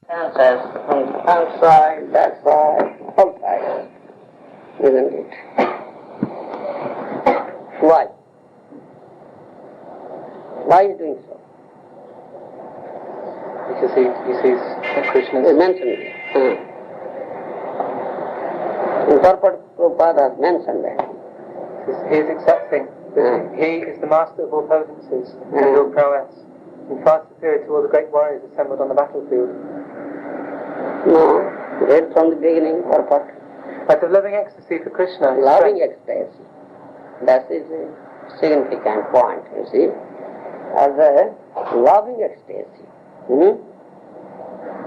Senses from that side, all sides, isn't it? Why? Why is he doing so? Because he sees that Krishna He mentioned it. In purport, Prabhupada has mentioned that. He is accepting that he is the master of all potencies and all prowess, and far superior to all the great warriors assembled on the battlefield. No, read from the beginning, purport. But of loving ecstasy for Krishna, loving ecstasy. That is a significant point, you see. As a loving ecstasy.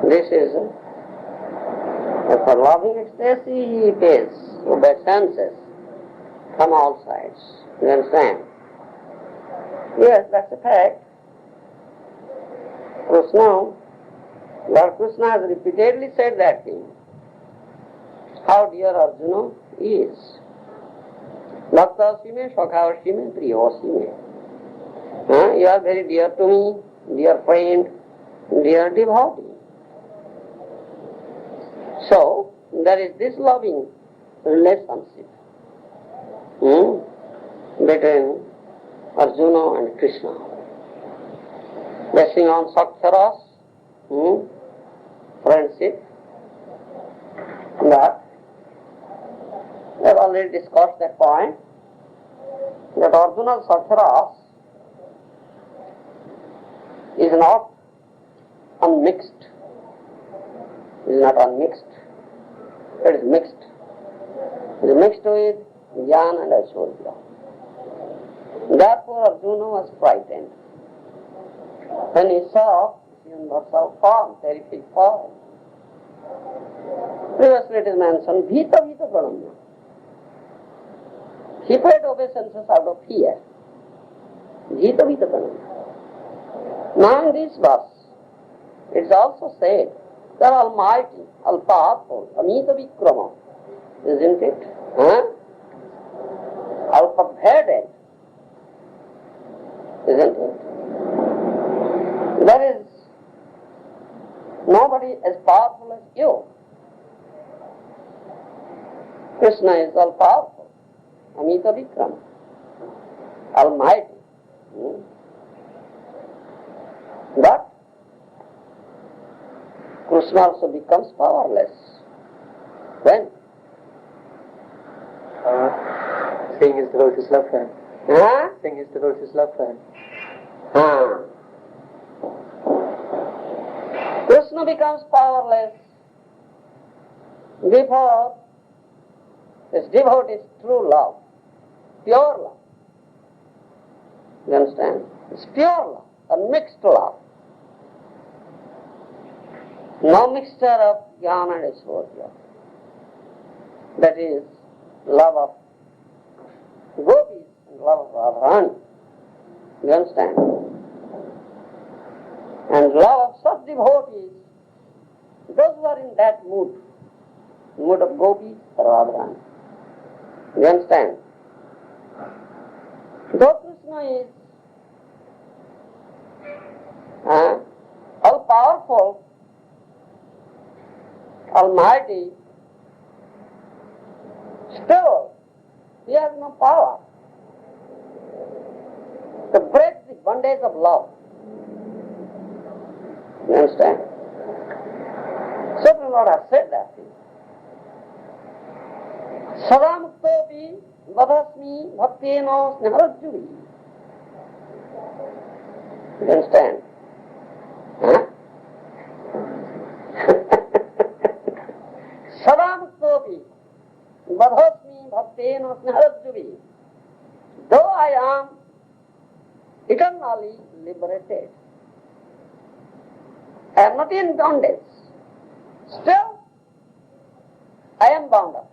This is, for loving ecstasy he pays by senses from all sides. You understand? Yes, that's a fact. Krishna, Lord Krishna has repeatedly said that thing. How dear Arjuna is. Bhakta me, Shakha me, Priya me. You are very dear to me, dear friend, dear devotee. So, there is this loving relationship between Arjuna and Krishna. Basing on Saksharas, friendship, that we have already discussed that point, that Arjuna's Saksharas is not unmixed. It is not unmixed. It is mixed. It is mixed with Jnana and Aishwarya. Therefore Arjuna was frightened when he saw universe of form, terrific form. Previously it is mentioned, Bhita Bhita Pranamya. He paid obeisances out of fear. Bhita Bhita Pranamya. Now in this verse, it is also said, the Almighty, all-powerful, Amita Vikrama, isn't it? All-pervaded, isn't it? There is nobody as powerful as you. Krishna is all-powerful, Amita Vikrama, Almighty. But Krishna also becomes powerless. When? Seeing his devotee's love for him. Seeing his devotee's love for him. Krishna becomes powerless before his devotee's true love, pure love. You understand? It's pure love, unmixed love. No mixture of Jnana and Aishwarya. That is love of gopis and love of Radharani. You understand? And love of such devotees, those who are in that mood of gopis or Radharani. You understand? Though Krishna is all-powerful, Almighty, still he has no power to break the bondage of love. You understand? So the Lord has said that. Sadamuktopi vadasmi bhakteno sneharajjuri. You understand? Sadamuktopi vadasmi bhakteno sneharajjuri. Though I am eternally liberated, I am not in bondage. Still, I am bound up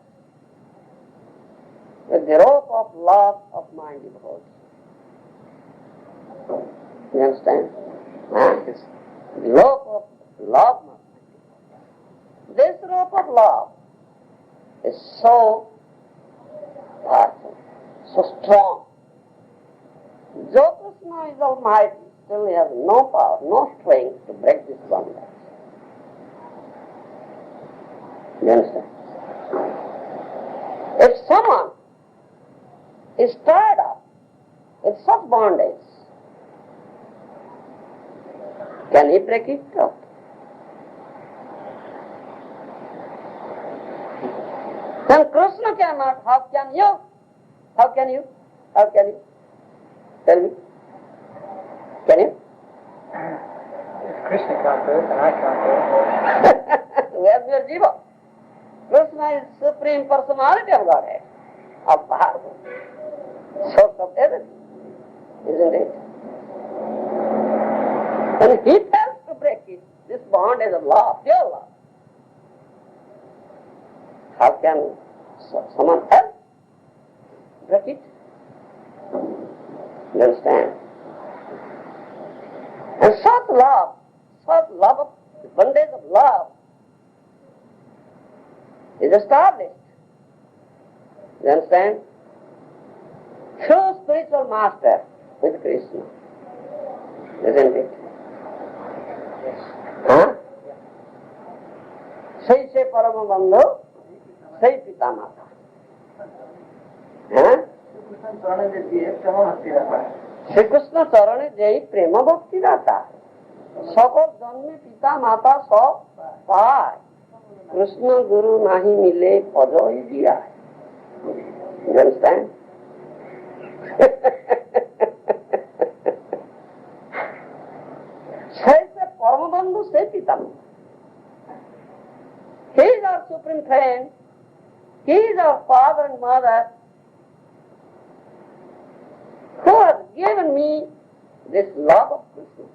with the rope of love of my devotee. You understand? The rope of love. This rope of love is so powerful, so strong. Though Krishna is almighty, still he has no power, no strength to break this bondage. You understand? If someone is tied up with such bondage, can he break it up? When Krishna cannot, how can you? How can you? How can you? Tell me. Can you? If Krishna can't do it, then I can't do it. Where's your jiva? Krishna is Supreme Personality of Godhead, of powerful, source of everything, isn't it? And he tells to break it. This bond is a law, pure law. How can someone else break it? You understand? And such love of the bondage of love is established. You understand? True spiritual master with Krishna. Isn't it? Huh? Sai se parama bandhu, sai pita mata. Huh? Shri Krishna charane jai prema bhakti data. Sakal janme pita mata sab paay. Krishna Guru nahi mile bhajo jiya. You understand? Sai se parama bandhu, sai pita mata. He is our supreme friend. He is our father and mother who has given me this love of Krishna.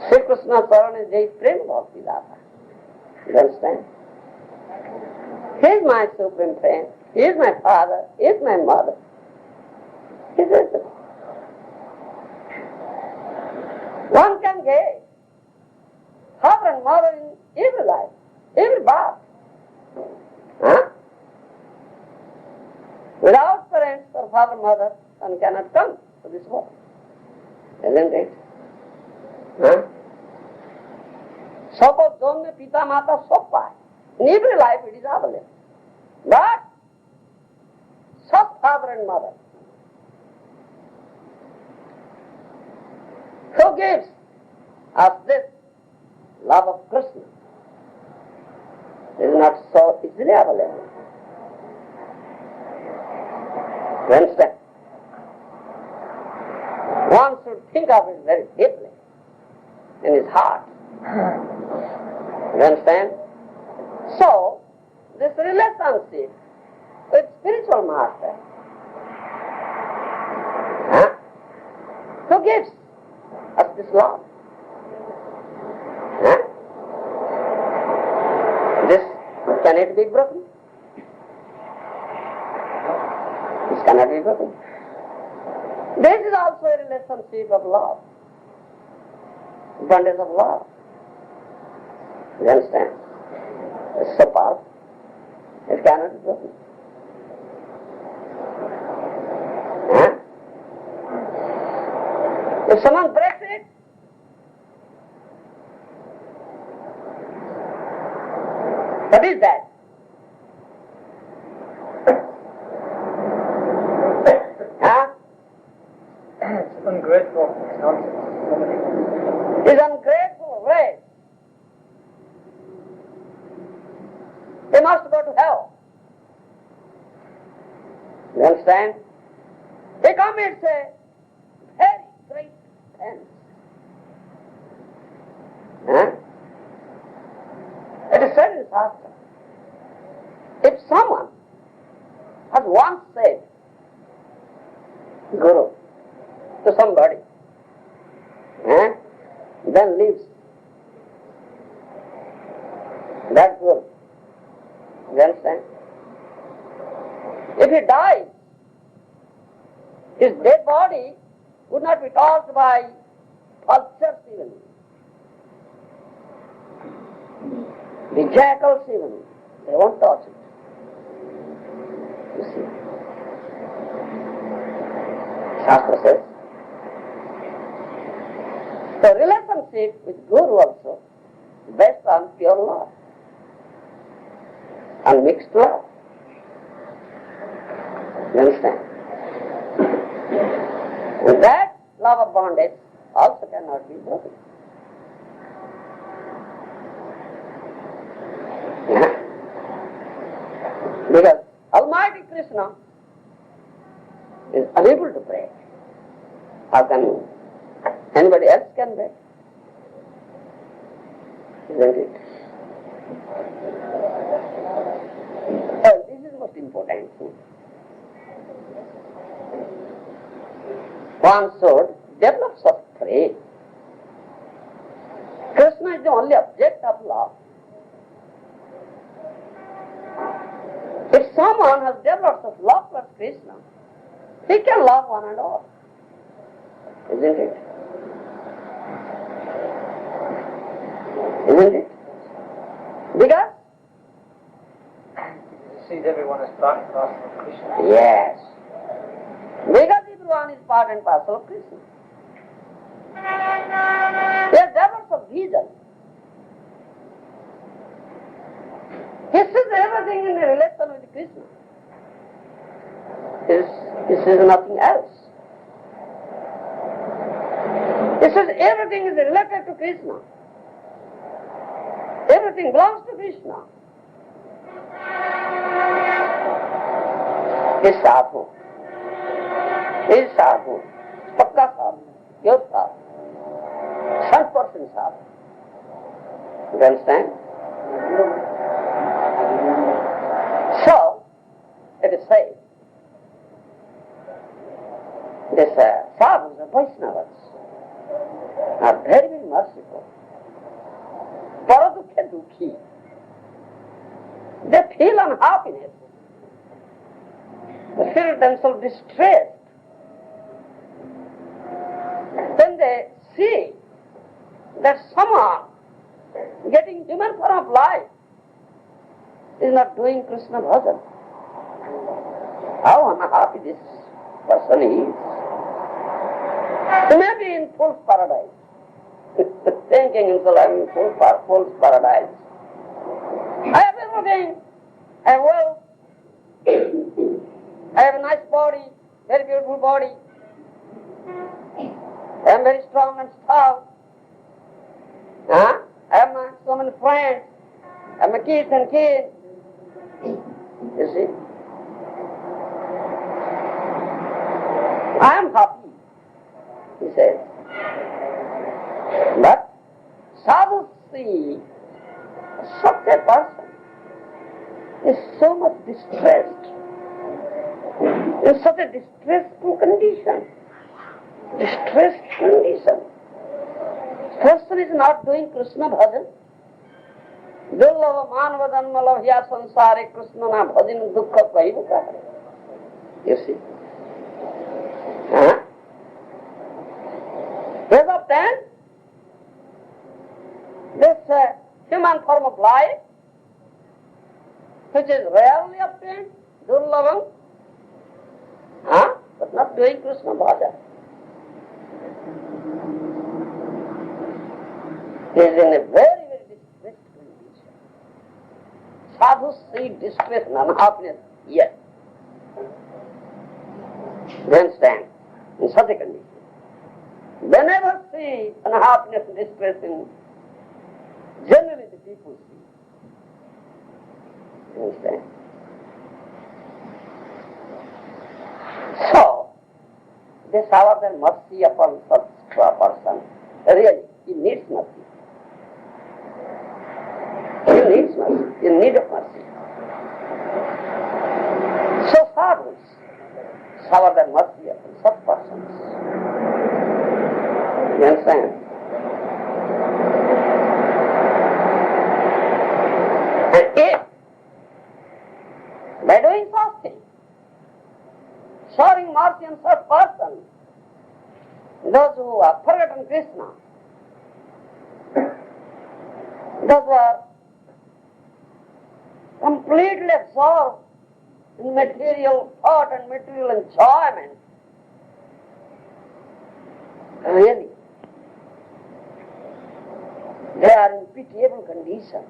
Shri Krishna Sarana Jai Prem Bhakti Data. You understand? He is my supreme friend. He is my father. He is my mother. He is everything. One can get father and mother in every life, every birth. Huh? Without parents or father and mother, one cannot come to this world. Isn't it? Huh? Suppose Janma Pita Mata Soppa. In every life it is available. But such father and mother who gives us this love of Krishna is not so easily available. You understand? One should think of it very deeply in his heart. You understand? So, this relationship with spiritual master, who gives us this love? This, can it be broken? This cannot be broken. This is also a relationship of love, bondage of love. You understand? It's so powerful. It cannot be broken. If someone breaks it, what is that? It's ungrateful. It's nonsense. Is ungrateful race. They must go to hell. You understand? They commit a very great offense. It is said in Shastra, if someone has once said Guru to somebody, then leaves that Guru, you understand? If he dies, his dead body would not be tossed by vultures even. The jackals even, they won't touch it. You see. Shastra says. The relationship with Guru also based on pure love, unmixed love. You understand? And that love of bondage also cannot be broken. Yeah. Because Almighty Krishna is unable to break. How can anybody else can break? Isn't it? Oh, this is the most important thing. One should develop such faith. Krishna is the only object of love. If someone has developed such love for Krishna, he can love one and all. Isn't it? Isn't it? Because He sees everyone as part and parcel of Krishna. yes. Because everyone is part and parcel of Krishna. He has developed a vision. He sees everything in relation with Krishna. He sees nothing else. He says everything is related to Krishna. Everything belongs to Krishna. He sadhu. He is sadhu. Pakka sadhu. Pure sadhu. 100% sadhu. You understand? So, it is said, these sadhus and Vaishnavas are very, very merciful. Paradukha dukhi. They feel unhappiness. They feel themselves distressed. Then they see that someone getting human form of life is not doing Krishna bhajan. How unhappy this person is. He may be in full paradise, thinking himself, I am in full paradise. I have everything. I have wealth. I have a nice body, very beautiful body. I am very strong and stout. I have so many friends. I have my kids and kids. You see? I am happy, he says. But sadhus see such a person is so much distressed, in such a distressful condition. Distressed condition. Person is not doing Krishna bhajan. Dullava manava dhanma lavya sansare Krishna na bhajan dukkha kaiva kahare. You see? As of then, this human form of life, which is rarely obtained, durlavam, but not doing Krishna bhajan. He is in a very, very distressed condition. Sadhus see distress and unhappiness yet. You understand? In such a condition. They never see unhappiness and distress in generally the people see. You understand? So, they shower their mercy upon such a person. Really, he needs mercy. He needs mercy, in need of mercy. So sadhus shower their mercy upon such persons. You understand? And if, by doing fasting, showering mercy on such persons, those who have forgotten Krishna, those who are completely absorbed in material thought and material enjoyment, really, They are in pitiable condition.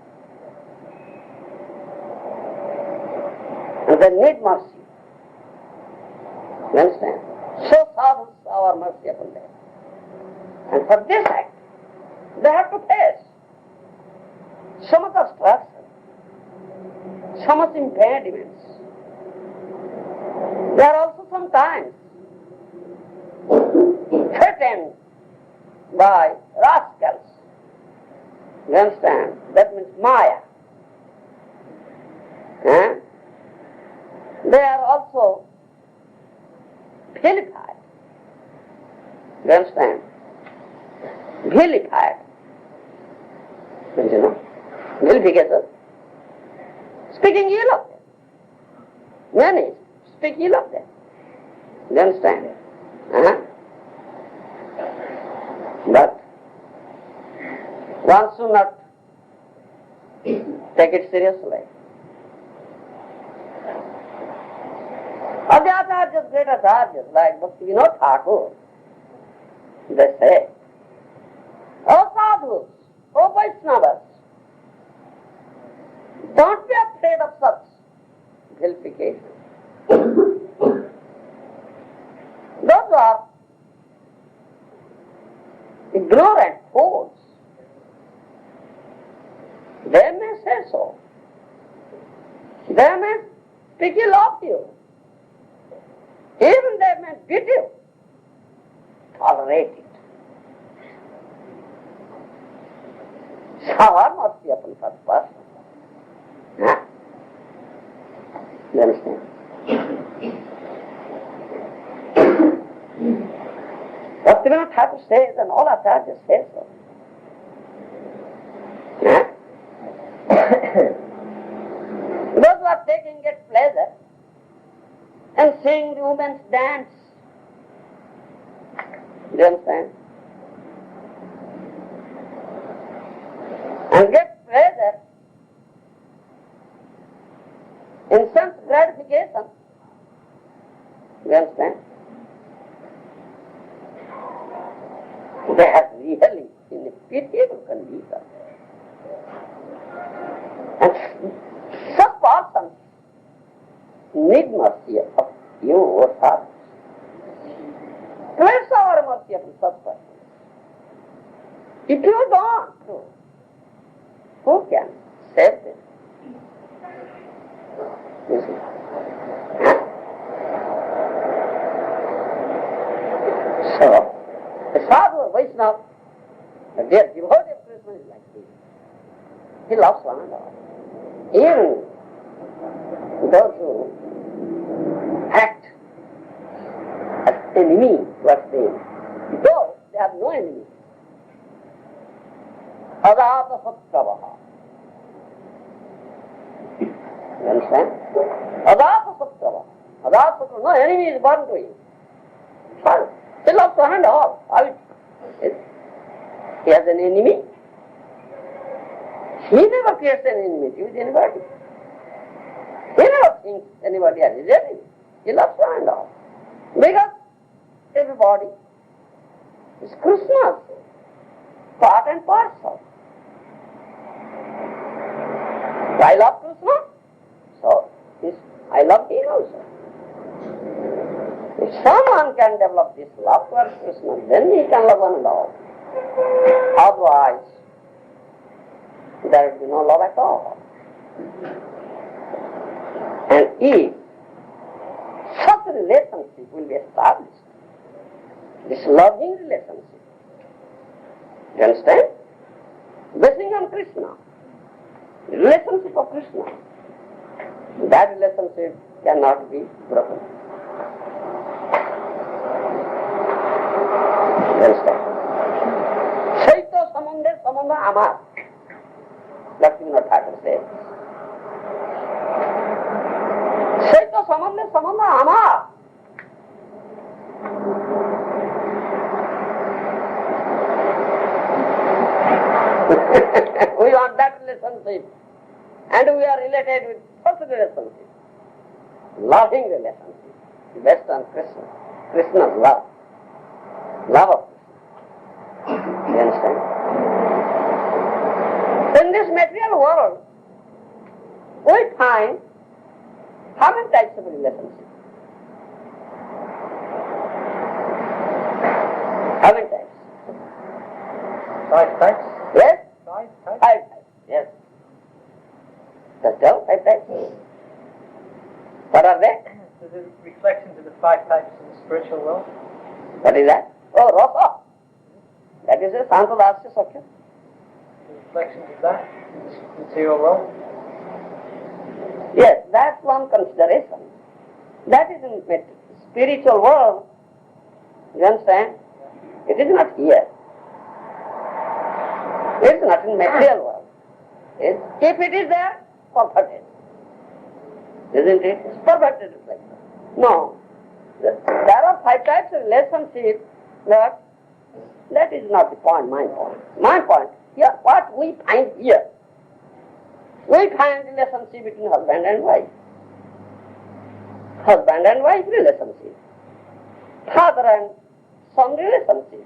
And they need mercy. You understand? So sadhus our mercy upon them. And for this act, they have to face so much obstruction, so much impediments. They are also sometimes threatened by rascals. You understand? That means Maya. They are also vilified. You understand? Vilified. Don't you know? Vilification. Speaking ill of them. Many speak ill of them. You understand? But one should not take it seriously. Adhyacharya's great acharyas like Bhaktivinoda Thakur, they say, O sadhus, O Vaishnavas, don't be afraid of such vilification. Those who are ignorant fools, they may say so. They may speak ill of you. Even they may beat you. Tolerate it. Shower mercy upon such person. You understand? Bhaktivinoda Thakur says, and all acharyas say so. Those who are taking great pleasure and seeing the women's dance, you understand? And get pleasure in sense gratification, you understand? They are really in a pitiable condition. And such persons need mercy of you, O sadhus. Place our mercy upon such persons. If you don't, who can save them? You see? So, a sadhu or Vaishnava, a dear devotee of Krishna is like this. He loves one another. Even those who act as enemy towards them, though they have no enemy. Adata sattvaha. You understand? Adata sattvaha. Adata sattvaha. No enemy is born to him. Fine. He loves one and all. He has an enemy. He never creates an enmity with anybody. He never thinks anybody has his enemy. He loves one and all. Because everybody is Krishna's part and parcel. I love Krishna, so I love him also. If someone can develop this love towards Krishna, then he can love one and all. Otherwise, there will be no love at all. And if such a relationship will be established, this loving relationship, you understand? Basing on Krishna, the relationship of Krishna, that relationship cannot be broken. You understand? Saito samandhe samandha amar. Bhaktivinoda Thakur says. Saito samandhe samandha amar. We want that relationship. And we are related with such relationship. Loving relationship. Based on Krishna. Krishna's love. Love of Krishna. You understand? In this material world, we find how many types of relationships? How many types? 5 types? Yes? 5 types? 5 types, yes. Just tell 5 types. What are they? There's a reflection to the 5 types in the spiritual world. What is that? Oh, rasa. That is a Santadasya Sakya. The reflections of that in the material world. Yes, that's one consideration. That is in the spiritual world. You understand? It is not here. It is not in material world. If it is there, perfected. Isn't it? It's perfected reflection. No. There are 5 types of relationship, but that is not the point, my point. My point, here, what we find here, we find relationship between husband and wife. Husband and wife relationship. Father and son relationship.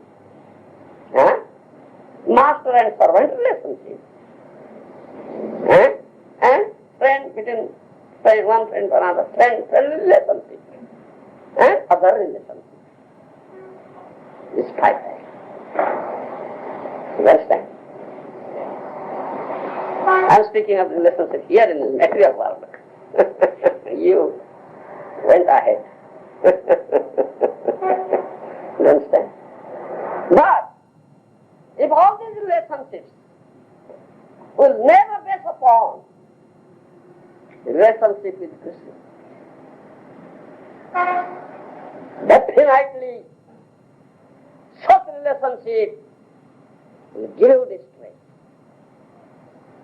Master and servant relationship. And friend between one friend to another, friend relationship. And other relationship. This 5 types. You understand? I am speaking of the relationship here in the material world. You went ahead. You understand? But if all these relationships will never base upon the relationship with Krishna, definitely such relationship will give you distress,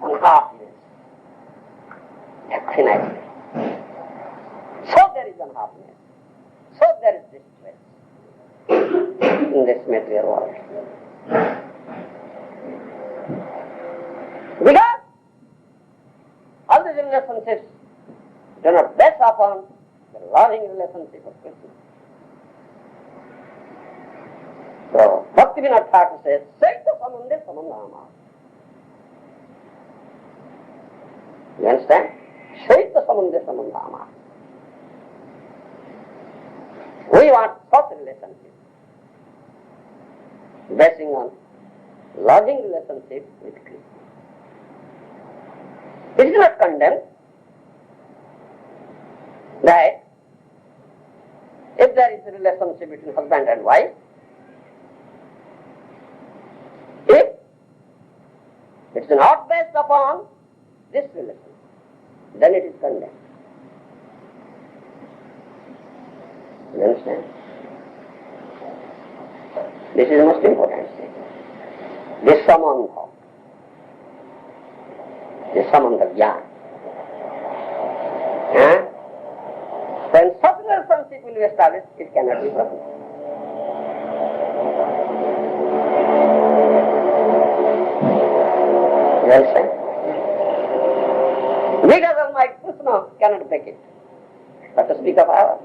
unhappiness. Definitely. So there is unhappiness. So there is distress in this material world. Because all these relationships do not base upon the loving relationship of Krishna. So, Bhaktivinoda Thakur says, Saita samande samandama. You understand? Saita samande samandama. We want such relationship, basing on loving relationship with Krishna. It is not condemned that if there is a relationship between husband and wife, if it is not based upon this relationship, then it is condemned. You understand? This is the most important thing. This samandha. This samandha jnana. When such relationship will be established, it cannot be broken. You understand? Because Almighty Krishna cannot break it. But to speak of ours,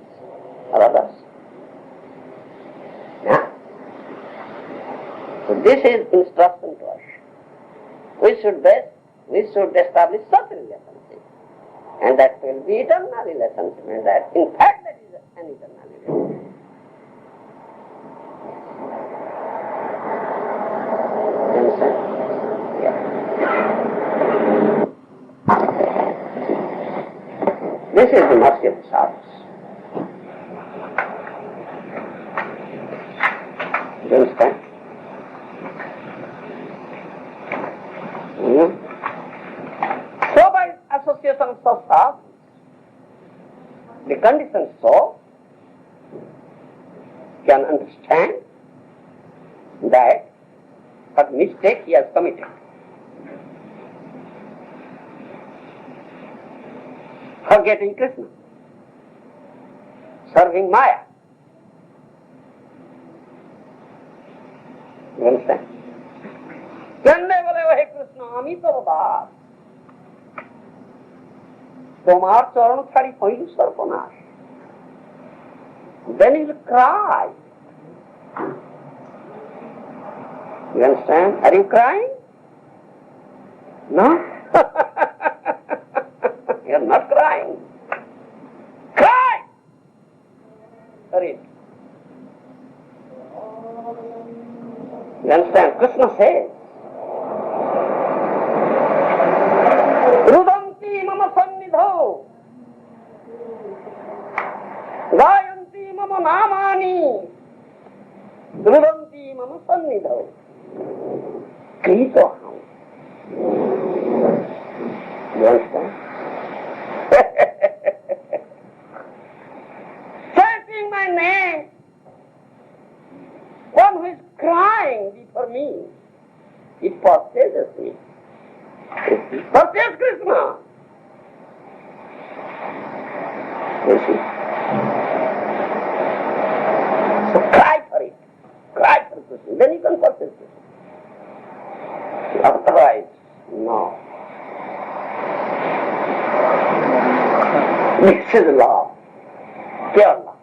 or others. So this is instruction to us. We should establish such a relationship. And that will be eternal relationship. And that, in fact, that is an eternal relationship. You understand? Yeah. This is the mercy of the sadhus. You understand? So by association of sadhus, the conditioned soul can understand that what mistake he has committed. Forgetting Krishna, serving Maya. You understand? কেমনে বলে হে কৃষ্ণ আমি তো দাস তোমার চরণ ছাড়ি হইল সর্বনাশ. Then he will cry. You understand? Are you crying? No? You are not crying. Cry for it. You understand? Krishna says, Rudanti mama sannidho, gayanti mama namani, rudanti mama sannidho, kritoham. You understand? Chanting my name, one who is crying before me, it purchases me. It purchases Krishna. You see? So cry for it. Cry for Krishna. Then you can purchase it. Otherwise, no. This is love. Pure love.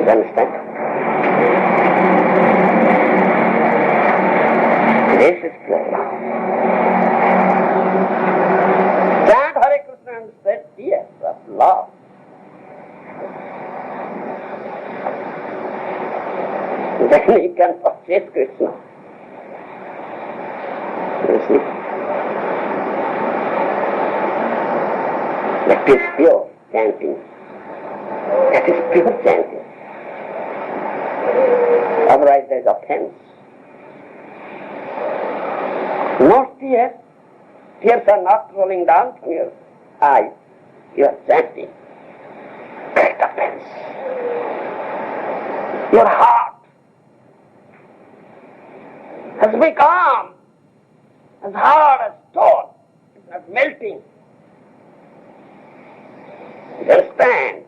You understand? This is pure love. Chant Hare Krishna and shed tears of love. Then you can purchase Krishna. You see? That is pure chanting. That is pure chanting. Otherwise there is offense. No tears. Tears are not rolling down from your eyes. You are chanting. Great offense. Your heart has become as hard as stone. It's not melting. You understand?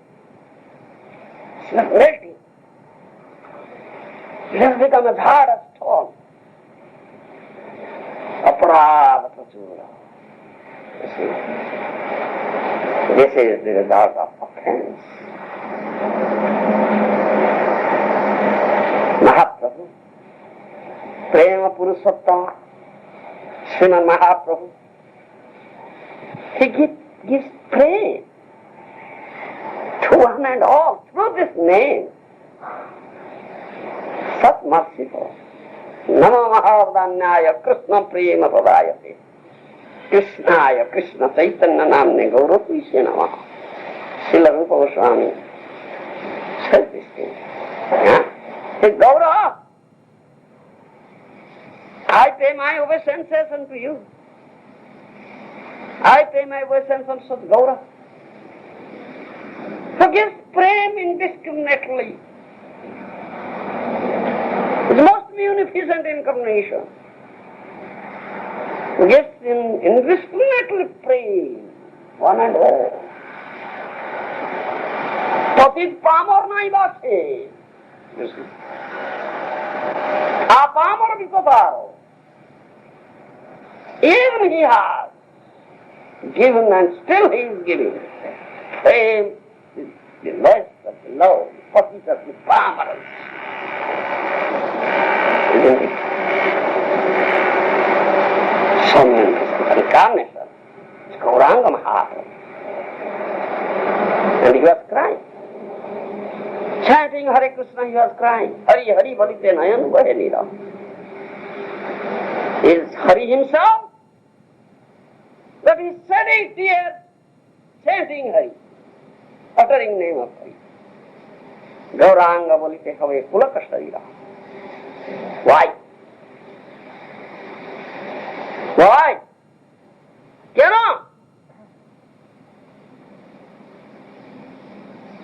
It's not melting. It has become as hard as stone. Aparavata chura. You see? This is the result of offense. Mahaprabhu, Prema Purushottama, Sriman Mahaprabhu, he gives praise to one and all through this name. Sat merciful. Namo Mahavadanyaya Krishna Prema Pradayate. Krishnaya Krishna Chaitanya Namne Gaurapuishe Namaha. Srila Rupa Goswami says this thing. Hey Gaura, I pay my obeisances unto you. I pay my obeisances unto Gaura. So gives prem indiscriminately. It's most munificent incarnation. Gives in indiscriminately prem, one and all. Tatit pamar nai base. You see. Apamar vikotaro. Even he has given and still he is giving. Prem is the less of the low, tatit of the pamar. Isn't it? So many incarnation. It's Gauranga Mahaprabhu. And he was crying. Chanting Hare Krishna, he was crying. Hari Hari Balite Nayan Vahe Nira. Is Hari himself? But he shedding tears, chanting Hari, uttering name of Hari. Gauranga Balite Have Pulaka Sharira. Why? Why? Cannot.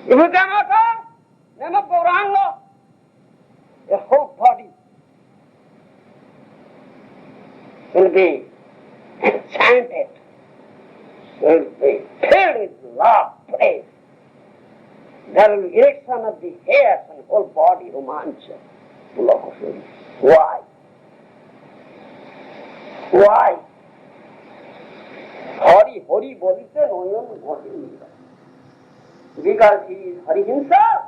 If you cannot utter name of Gauranga, your whole body will be enchanted, will be filled with love, praise. There will be erection of the hairs and whole body, romancha. Why? Why? Hari, Hari, Bodhite, Noyan, Hari. Because he is Hari himself.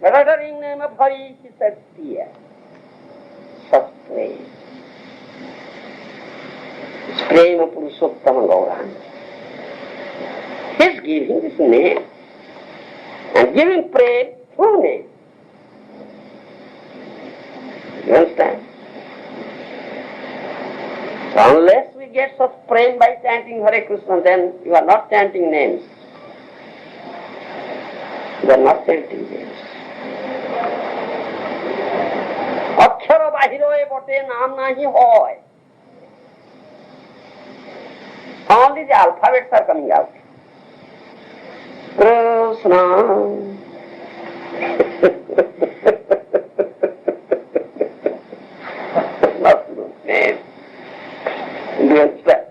The uttering name of Hari, he said, tears. Such praise. Prema Purushottama Gauranga. He is giving this name and giving prema through name. You understand? So unless we get such prema by chanting Hare Krishna, then you are not chanting names. You are not chanting names. Akshara bahiroe bote naam nahi hoy. Only the alphabets are coming out. Krishna. Do you understand?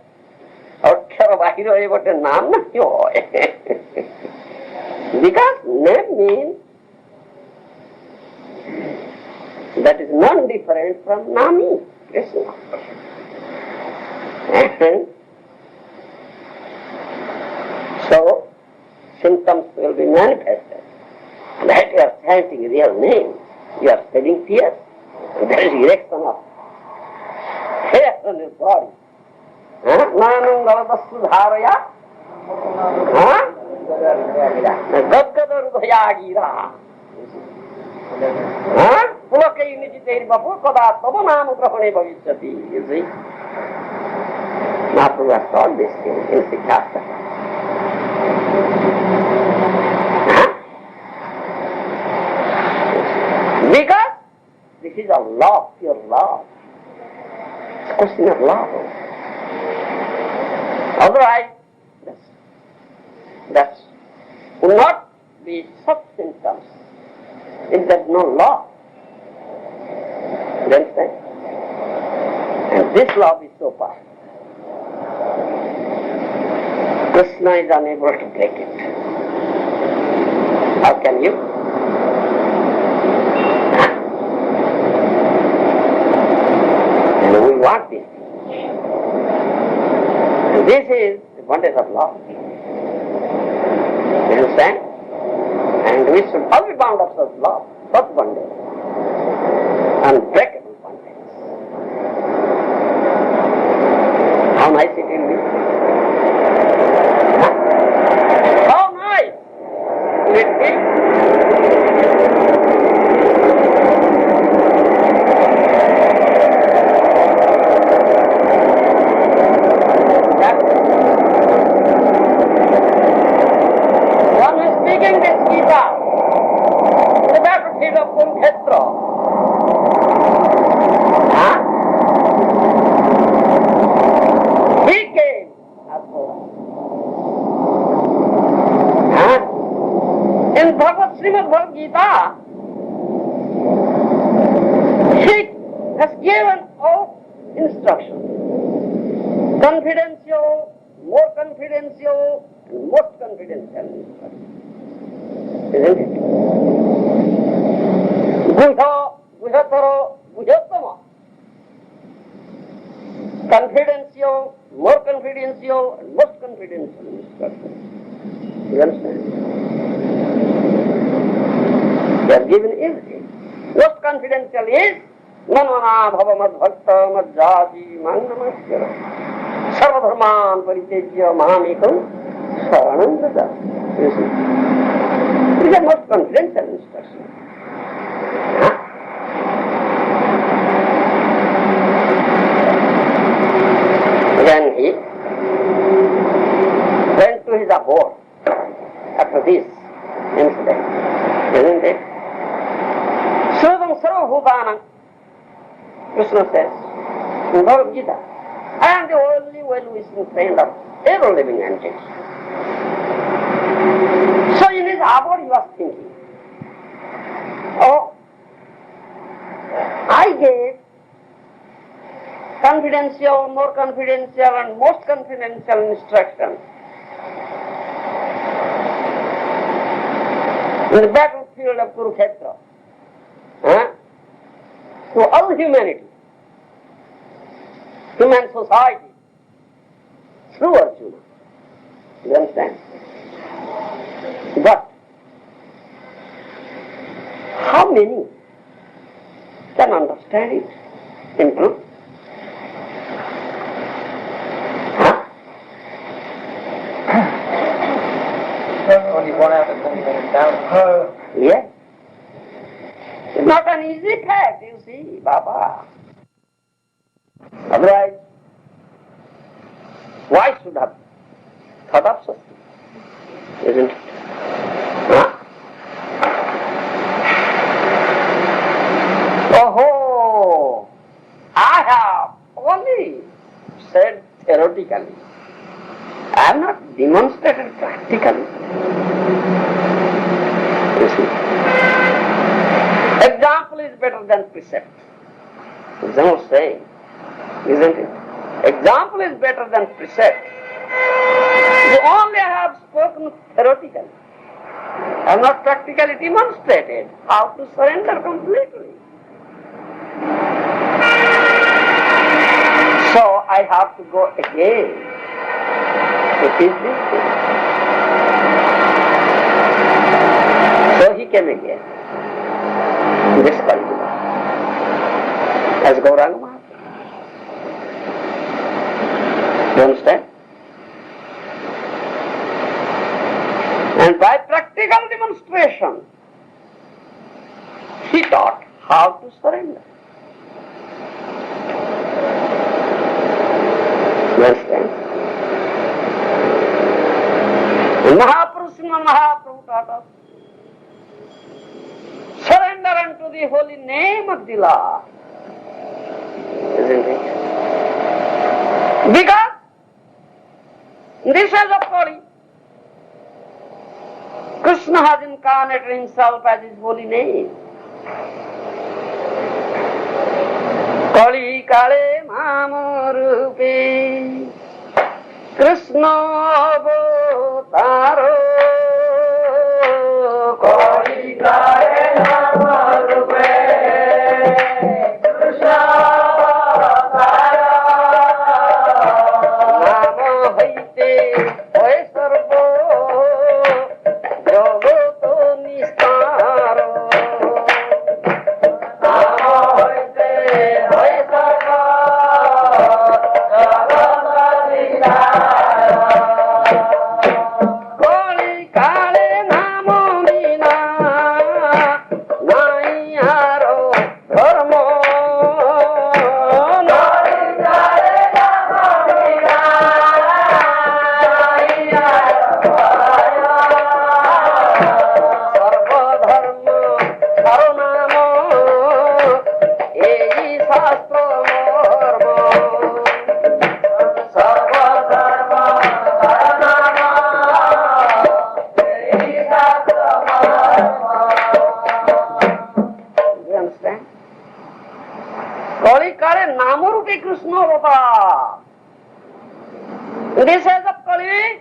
Akshara bahiroe bote naam nahi hoy. Because name means that is non-different from Nami, Krishna. And so, symptoms will be manifested. That you are chanting real name, you are shedding tears. There is erection of hair on your body. Nanam galadastu dharaya. Gadgada rudhaya gira. Pulakai nijiteri bapu kada tava nama grahane bhavishyati. You see? Mahaprabhu has taught this thing in Siddhartha. Because this is a love, pure love. It's a question of love. Otherwise, that would not be such symptoms if there is no love. You understand? And this love is so powerful. Krishna is unable to break it. How can you? And we want this. And this is the wonders of love. You understand? And we should all be bound of such love, such wonders, unbreakable wonders. How nice it will be. How nice will it be? Confidential, more confidential, and most confidential. Isn't it? Guha, guhatara, guhatama. Confidential, more confidential, and most confidential instruction. You understand? They are given everything. Most confidential is Nanana bhava mad bhakta mad jati man namaskara. Sarvadharman paritejya mahamekam saranam dada. You see? These are most confidential instructions. Then he went to his abode after this incident. Isn't it? Srudam sarvabhutanam, Krishna says in Bhagavad Gita, I am the only well-wishing friend of every living entity. So in his abode he was thinking, oh, I gave confidential, more confidential and most confidential instructions in the battlefield of Kurukshetra to all humanity, human society, through Arjuna. You understand? But how many can understand it in truth? Papa. Otherwise, why should have thought of such thing? Isn't it? Huh? Oh, I have only said theoretically. I have not demonstrated practically. You see? Example is better than precept. Some say, isn't it? Example is better than precept. You only have spoken theoretically. I have not practically demonstrated how to surrender completely. So I have to go again to teach this thing. So he came again. This Kali as Gauranga Mahaprabhu. You understand? And by practical demonstration, he taught how to surrender. You understand? Mahaprabhu taught us surrender unto the holy name of the Lord. Isn't it? Because this is of Kali. Krishna has incarnated himself as his holy name. Kali kale mamarupe Krishna avataro. Kali kale mamarupe Krishna avataro. Namo haite hoy sarvo jagato nistaro. Namo haite hoy sarvo jagato nistaro. Kali kale namo mina naiyaro dharmo. Krishna Baba. In this age of Kali,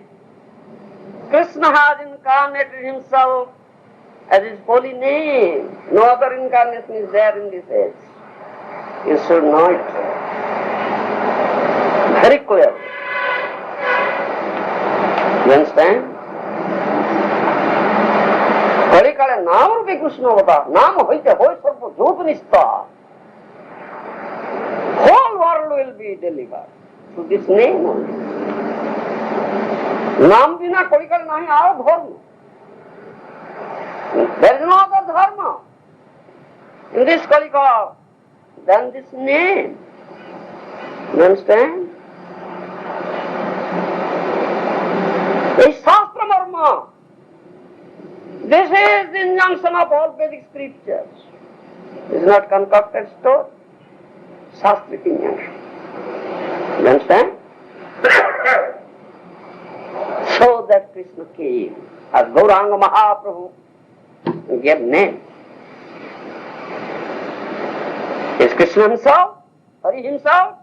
Krishna has incarnated himself as his holy name. No other incarnation is there in this age. You should know it very clearly. You understand? Kali Kale Naam Rupi Krishna Baba. Naam hoite hoy sarva jyot nista. Whole world will be delivered to this name only. Naam bina Kali Kale nahi aao dharma. There is no other dharma in this Kali Kale than this name. You understand? This Shastra Marma. This is the injunction of all Vedic scriptures. It is not concocted story. Shastric injunction. You understand? So that Krishna came as Gauranga Mahaprabhu and gave name. Is Krishna himself, Hari himself,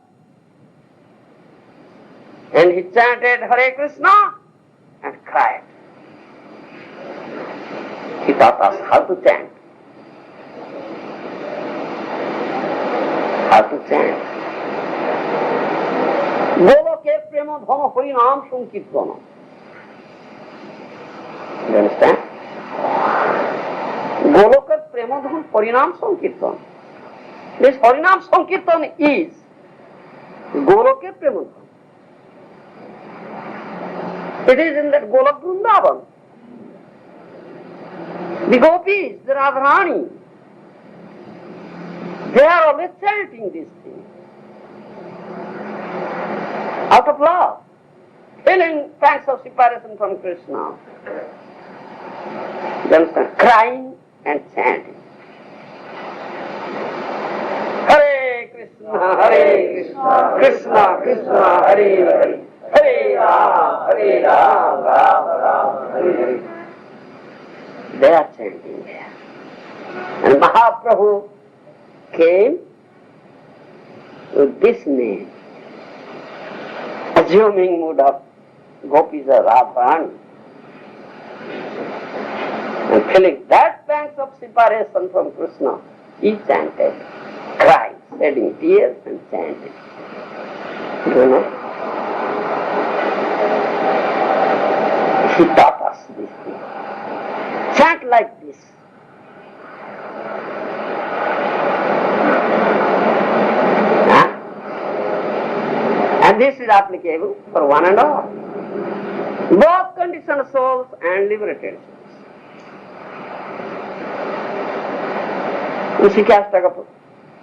and he chanted Hare Krishna and cried. He taught us how to chant. How to chant. Goloke prema dhana harinam sankirtana. You understand? Goloke prema dhana harinam sankirtana. This harinam sankirtana is Goloke prema dhana. It is in that Golok Vrindavan. The gopis, the Radharani, They are always chanting these things out of love, feeling pangs of separation from Krishna. You understand? Crying and chanting. Hare Krishna, Hare Krishna, Krishna Krishna, Hare Hare, Hare Ram, Ram Ram, Hare Hare. They are chanting there. And Mahaprabhu came with this name, assuming mood of gopis or Radharani, and feeling that pangs of separation from Krishna, he chanted, cried, shedding tears and chanted. You know? He taught us this thing. Chant like this. And this is applicable for one and all. Both conditioned souls and liberated souls. उसी के अष्टक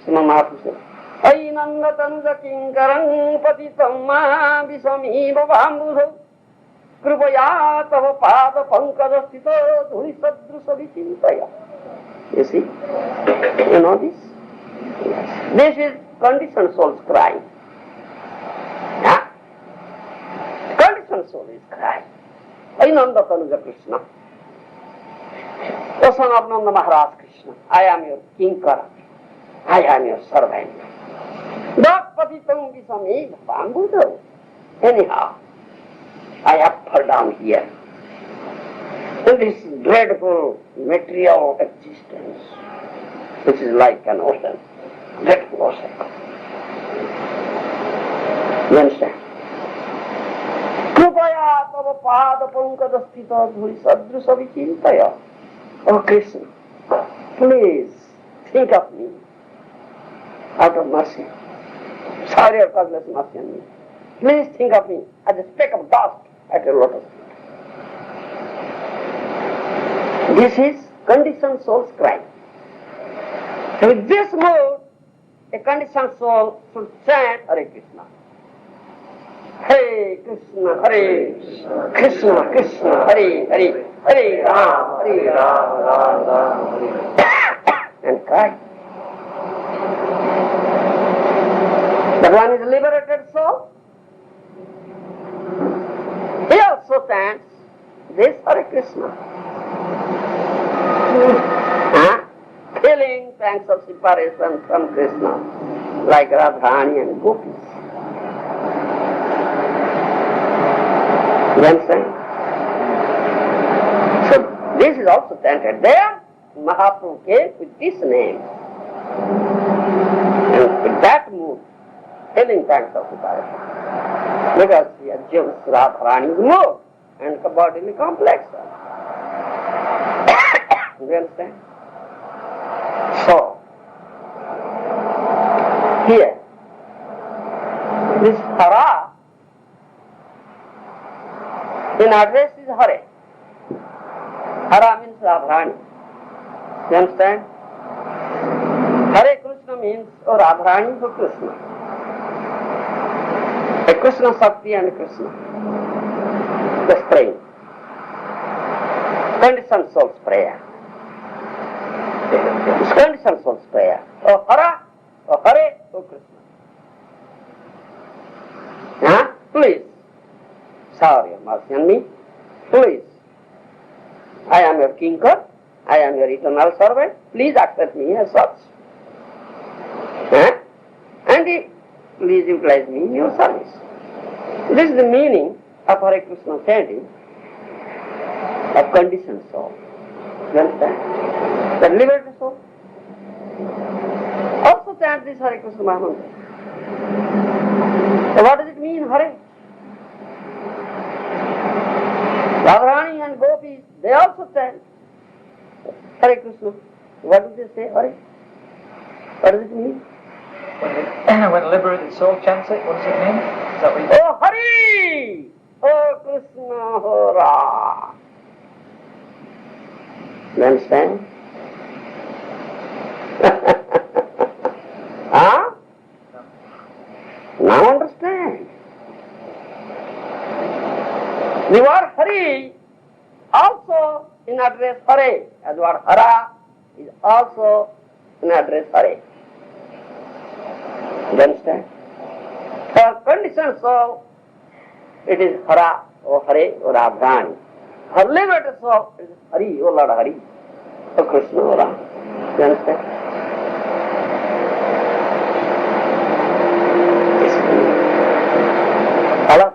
श्रीमद् महाप्रभु से अयि नंद तनुज किंकरं पतितं मा विषमीव भाम्बुधौ कृपया तव पाद पंकज स्थितो धूलि सदृश विचिन्तया. You see? You know this? Yes. This is conditioned souls crying. Yeah? Conditioned soul is crying. Ayi Nanda Tanuja Krishna. O son of Nanda Maharaj Krishna, I am your kinkara. I am your servant. Not patitam visami bambudo. Anyhow, I have fallen down here in this dreadful material existence, which is like an ocean, dreadful ocean. You understand? Krupaya tava pada pankada sthita dhuri sadrusa vichintaya. Oh Krishna, please think of me out of mercy. Sorry or causeless mercy on me. Please think of me as a speck of dust at your lotus feet. This is conditioned soul's cry. So with this mood, a conditioned soul should chant Hare Krishna. Hare Krishna, Hare Krishna, Krishna Krishna, Hare Hare, Hare Ram, Ram Ram, Hare. And cry. That one is a liberated soul. He also chants this Hare Krishna. Feeling pangs of separation from Krishna, like Radharani and gopis. You understand? So this is also chanted there. Mahaprabhu came with this name. And with that mood, feeling pangs of separation. Because he assumes Radharani's mood and bodily complex. You understand? So, here, this Hara, in address is Hare. Hara means Radharani. You understand? Hare Krishna means Radharani for Krishna. A Krishna Sakti and Krishna. Just praying. Conditioned soul's prayer. It's conditioned soul's prayer. Oh Hara, oh Hare, oh Krishna. Please, shower your mercy on me. Please. I am your kinkar. I am your eternal servant. Please accept me as such. And please utilize me in your service. This is the meaning of Hare Krishna chanting of conditioned soul. You understand? The liberated soul also chant this Hare Krishna maha-mantra. So what does it mean, Hare? Radharani and gopis, they also chant Hare Krishna. What do they say, Hare? What does it mean? When a liberated soul chants it, what does it mean? Is that what you Oh Hare! Oh Krishna Hara! You understand? Now understand. The word Hari also in address Hare, as word Hara is also in address Hare. You understand? For conditioned soul, it is Hara or Hare or Abhrani. For liberated soul, it is Hari, O Lord Hari, or Krishna or Ram. You understand? Follow?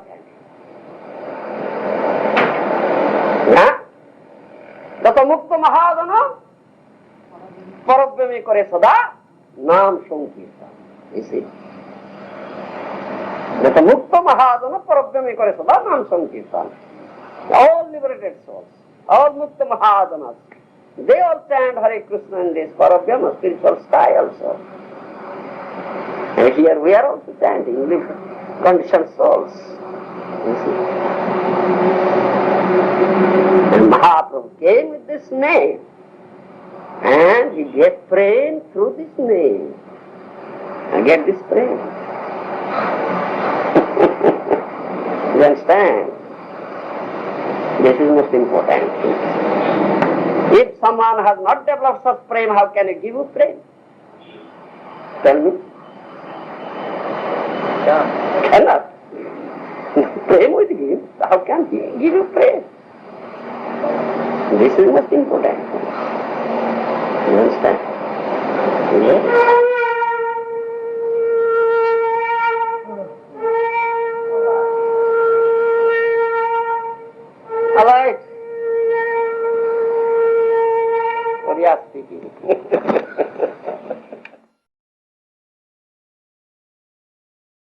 যত মুক্ত মহাজন পরব্রমে করে সদা নাম সংকীর্তন। যত মুক্ত মহাজন পরব্রমে করে সদা নাম সংকীর্তন। All liberated souls, all mukta mahajanas, they all chant Hare Krishna in this Parabrahma spiritual style also. And here we are also chanting conditioned souls. You see. And Mahaprabhu came with this name, and he gave praying through this name. And get this praying. You understand? This is most important. If someone has not developed such prema, how can he give you prema? Tell me. Cannot. Prema with him, how can he give you prema? This is most important. You understand? Yes. All right. Korea speaking.